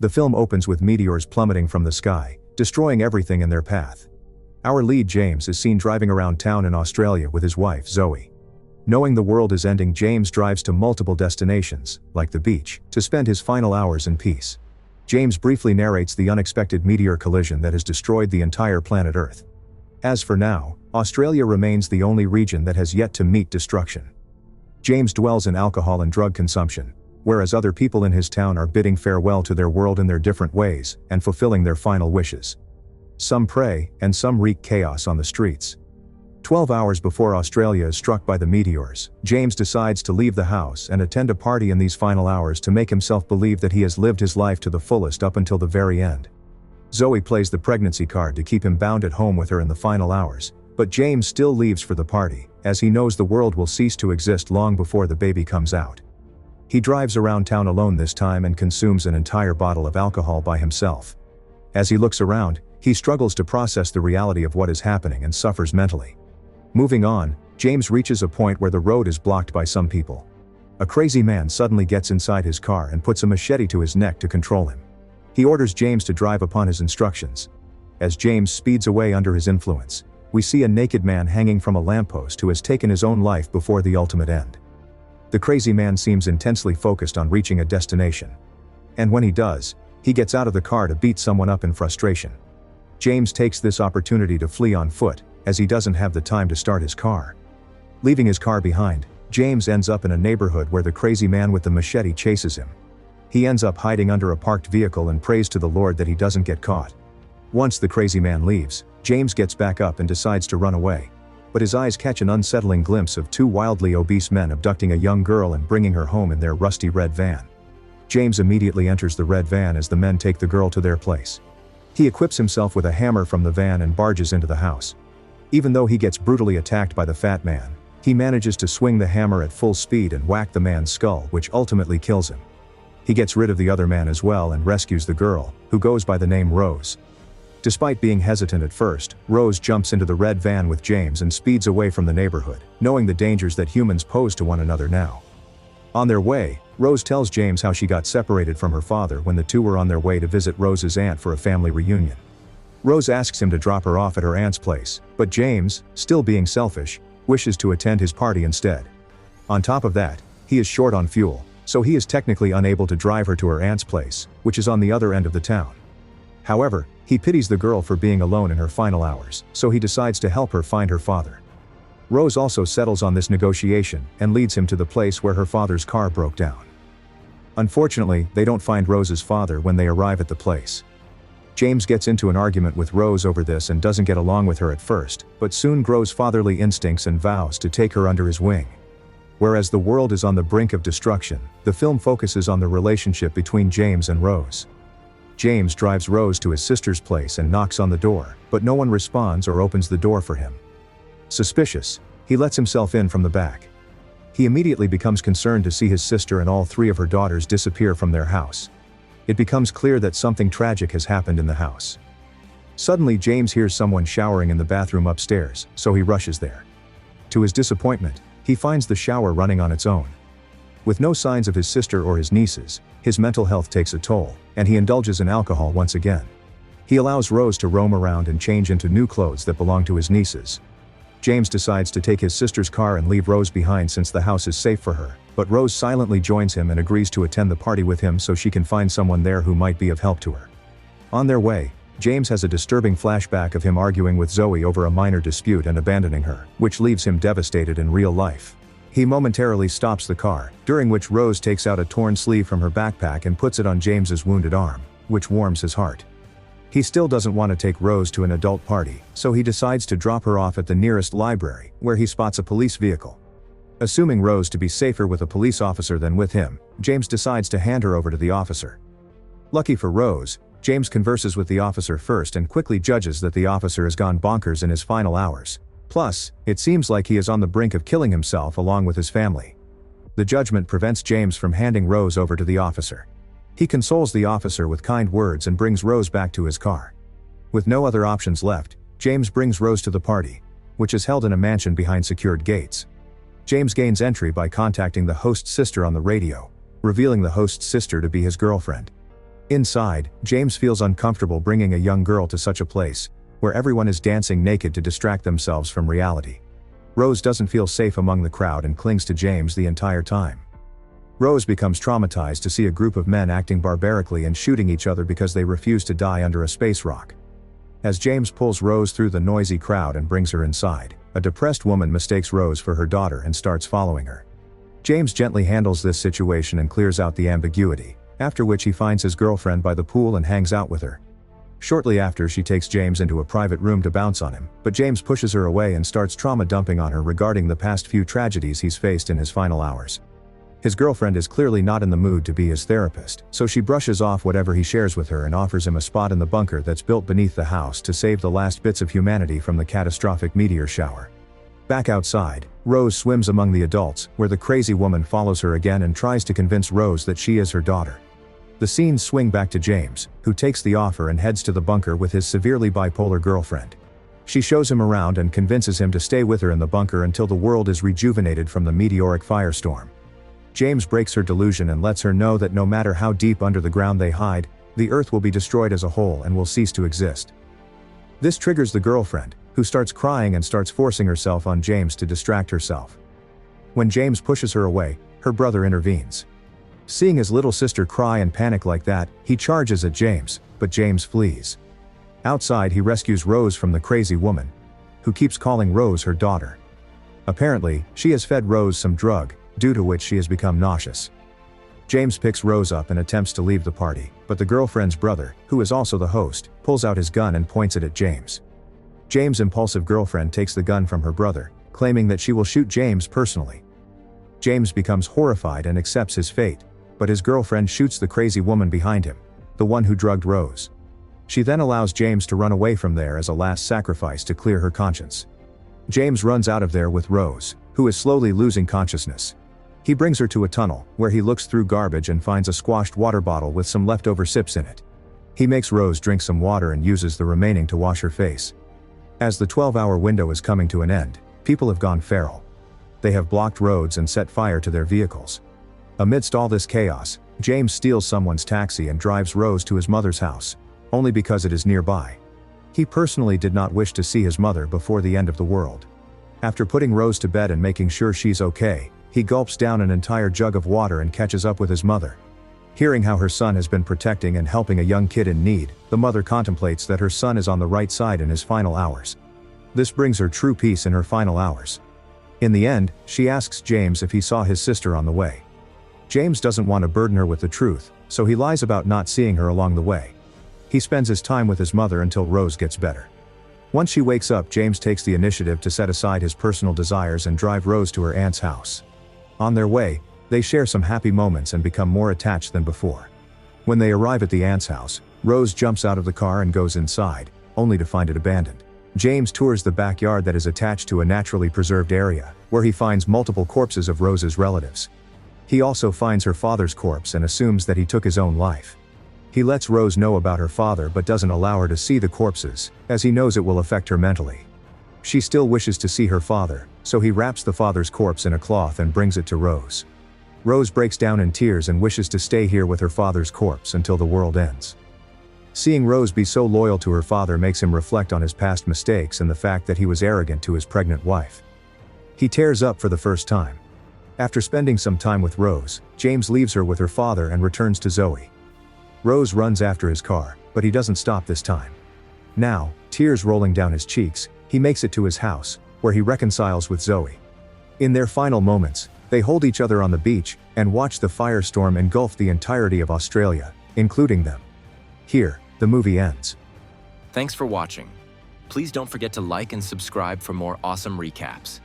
The film opens with meteors plummeting from the sky, destroying everything in their path. Our lead James is seen driving around town in Australia with his wife Zoe. Knowing the world is ending, James drives to multiple destinations, like the beach, to spend his final hours in peace. James briefly narrates the unexpected meteor collision that has destroyed the entire planet Earth. As for now, Australia remains the only region that has yet to meet destruction. James dwells in alcohol and drug consumption, whereas other people in his town are bidding farewell to their world in their different ways and fulfilling their final wishes. Some pray, and some wreak chaos on the streets. 12 hours before Australia is struck by the meteors, James decides to leave the house and attend a party in these final hours to make himself believe that he has lived his life to the fullest up until the very end. Zoe plays the pregnancy card to keep him bound at home with her in the final hours, but James still leaves for the party, as he knows the world will cease to exist long before the baby comes out. He drives around town alone this time and consumes an entire bottle of alcohol by himself. As he looks around, he struggles to process the reality of what is happening and suffers mentally. Moving on, James reaches a point where the road is blocked by some people. A crazy man suddenly gets inside his car and puts a machete to his neck to control him. He orders James to drive upon his instructions. As James speeds away under his influence, we see a naked man hanging from a lamppost who has taken his own life before the ultimate end. The crazy man seems intensely focused on reaching a destination. And when he does, he gets out of the car to beat someone up in frustration. James takes this opportunity to flee on foot, as he doesn't have the time to start his car. Leaving his car behind, James ends up in a neighborhood where the crazy man with the machete chases him. He ends up hiding under a parked vehicle and prays to the Lord that he doesn't get caught. Once the crazy man leaves, James gets back up and decides to run away. But his eyes catch an unsettling glimpse of two wildly obese men abducting a young girl and bringing her home in their rusty red van. James immediately enters the red van as the men take the girl to their place. He equips himself with a hammer from the van and barges into the house. Even though he gets brutally attacked by the fat man, he manages to swing the hammer at full speed and whack the man's skull, which ultimately kills him. He gets rid of the other man as well and rescues the girl, who goes by the name Rose. Despite being hesitant at first, Rose jumps into the red van with James and speeds away from the neighborhood, knowing the dangers that humans pose to one another now. On their way, Rose tells James how she got separated from her father when the two were on their way to visit Rose's aunt for a family reunion. Rose asks him to drop her off at her aunt's place, but James, still being selfish, wishes to attend his party instead. On top of that, he is short on fuel, so he is technically unable to drive her to her aunt's place, which is on the other end of the town. However, he pities the girl for being alone in her final hours, so he decides to help her find her father. Rose also settles on this negotiation and leads him to the place where her father's car broke down. Unfortunately, they don't find Rose's father when they arrive at the place. James gets into an argument with Rose over this and doesn't get along with her at first, but soon grows fatherly instincts and vows to take her under his wing. Whereas the world is on the brink of destruction, the film focuses on the relationship between James and Rose. James drives Rose to his sister's place and knocks on the door, but no one responds or opens the door for him. Suspicious, he lets himself in from the back. He immediately becomes concerned to see his sister and all three of her daughters disappear from their house. It becomes clear that something tragic has happened in the house. Suddenly James hears someone showering in the bathroom upstairs, so he rushes there. To his disappointment, he finds the shower running on its own. With no signs of his sister or his nieces, his mental health takes a toll, and he indulges in alcohol once again. He allows Rose to roam around and change into new clothes that belong to his nieces. James decides to take his sister's car and leave Rose behind since the house is safe for her, but Rose silently joins him and agrees to attend the party with him so she can find someone there who might be of help to her. On their way, James has a disturbing flashback of him arguing with Zoe over a minor dispute and abandoning her, which leaves him devastated in real life. He momentarily stops the car, during which Rose takes out a torn sleeve from her backpack and puts it on James's wounded arm, which warms his heart. He still doesn't want to take Rose to an adult party, so he decides to drop her off at the nearest library, where he spots a police vehicle. Assuming Rose to be safer with a police officer than with him, James decides to hand her over to the officer. Lucky for Rose, James converses with the officer first and quickly judges that the officer has gone bonkers in his final hours. Plus, it seems like he is on the brink of killing himself along with his family. The judgment prevents James from handing Rose over to the officer. He consoles the officer with kind words and brings Rose back to his car. With no other options left, James brings Rose to the party, which is held in a mansion behind secured gates. James gains entry by contacting the host's sister on the radio, revealing the host's sister to be his girlfriend. Inside, James feels uncomfortable bringing a young girl to such a place, where everyone is dancing naked to distract themselves from reality. Rose doesn't feel safe among the crowd and clings to James the entire time. Rose becomes traumatized to see a group of men acting barbarically and shooting each other because they refuse to die under a space rock. As James pulls Rose through the noisy crowd and brings her inside, a depressed woman mistakes Rose for her daughter and starts following her. James gently handles this situation and clears out the ambiguity, after which he finds his girlfriend by the pool and hangs out with her. Shortly after, she takes James into a private room to bounce on him, but James pushes her away and starts trauma dumping on her regarding the past few tragedies he's faced in his final hours. His girlfriend is clearly not in the mood to be his therapist, so she brushes off whatever he shares with her and offers him a spot in the bunker that's built beneath the house to save the last bits of humanity from the catastrophic meteor shower. Back outside, Rose swims among the adults, where the crazy woman follows her again and tries to convince Rose that she is her daughter. The scenes swing back to James, who takes the offer and heads to the bunker with his severely bipolar girlfriend. She shows him around and convinces him to stay with her in the bunker until the world is rejuvenated from the meteoric firestorm. James breaks her delusion and lets her know that no matter how deep under the ground they hide, the Earth will be destroyed as a whole and will cease to exist. This triggers the girlfriend, who starts crying and starts forcing herself on James to distract herself. When James pushes her away, her brother intervenes. Seeing his little sister cry and panic like that, he charges at James, but James flees. Outside, he rescues Rose from the crazy woman, who keeps calling Rose her daughter. Apparently, she has fed Rose some drug, due to which she has become nauseous. James picks Rose up and attempts to leave the party, but the girlfriend's brother, who is also the host, pulls out his gun and points it at James. James' impulsive girlfriend takes the gun from her brother, claiming that she will shoot James personally. James becomes horrified and accepts his fate, but his girlfriend shoots the crazy woman behind him, the one who drugged Rose. She then allows James to run away from there as a last sacrifice to clear her conscience. James runs out of there with Rose, who is slowly losing consciousness. He brings her to a tunnel, where he looks through garbage and finds a squashed water bottle with some leftover sips in it. He makes Rose drink some water and uses the remaining to wash her face. As the 12-hour window is coming to an end, people have gone feral. They have blocked roads and set fire to their vehicles. Amidst all this chaos, James steals someone's taxi and drives Rose to his mother's house, only because it is nearby. He personally did not wish to see his mother before the end of the world. After putting Rose to bed and making sure she's okay, he gulps down an entire jug of water and catches up with his mother. Hearing how her son has been protecting and helping a young kid in need, the mother contemplates that her son is on the right side in his final hours. This brings her true peace in her final hours. In the end, she asks James if he saw his sister on the way. James doesn't want to burden her with the truth, so he lies about not seeing her along the way. He spends his time with his mother until Rose gets better. Once she wakes up, James takes the initiative to set aside his personal desires and drive Rose to her aunt's house. On their way, they share some happy moments and become more attached than before. When they arrive at the aunt's house, Rose jumps out of the car and goes inside, only to find it abandoned. James tours the backyard that is attached to a naturally preserved area, where he finds multiple corpses of Rose's relatives. He also finds her father's corpse and assumes that he took his own life. He lets Rose know about her father but doesn't allow her to see the corpses, as he knows it will affect her mentally. She still wishes to see her father, so he wraps the father's corpse in a cloth and brings it to Rose. Rose breaks down in tears and wishes to stay here with her father's corpse until the world ends. Seeing Rose be so loyal to her father makes him reflect on his past mistakes and the fact that he was arrogant to his pregnant wife. He tears up for the first time. After spending some time with Rose, James leaves her with her father and returns to Zoe. Rose runs after his car, but he doesn't stop this time. Now, tears rolling down his cheeks, he makes it to his house, where he reconciles with Zoe. In their final moments, they hold each other on the beach and watch the firestorm engulf the entirety of Australia, including them. Here, the movie ends. Thanks for watching. Please don't forget to like and subscribe for more awesome recaps.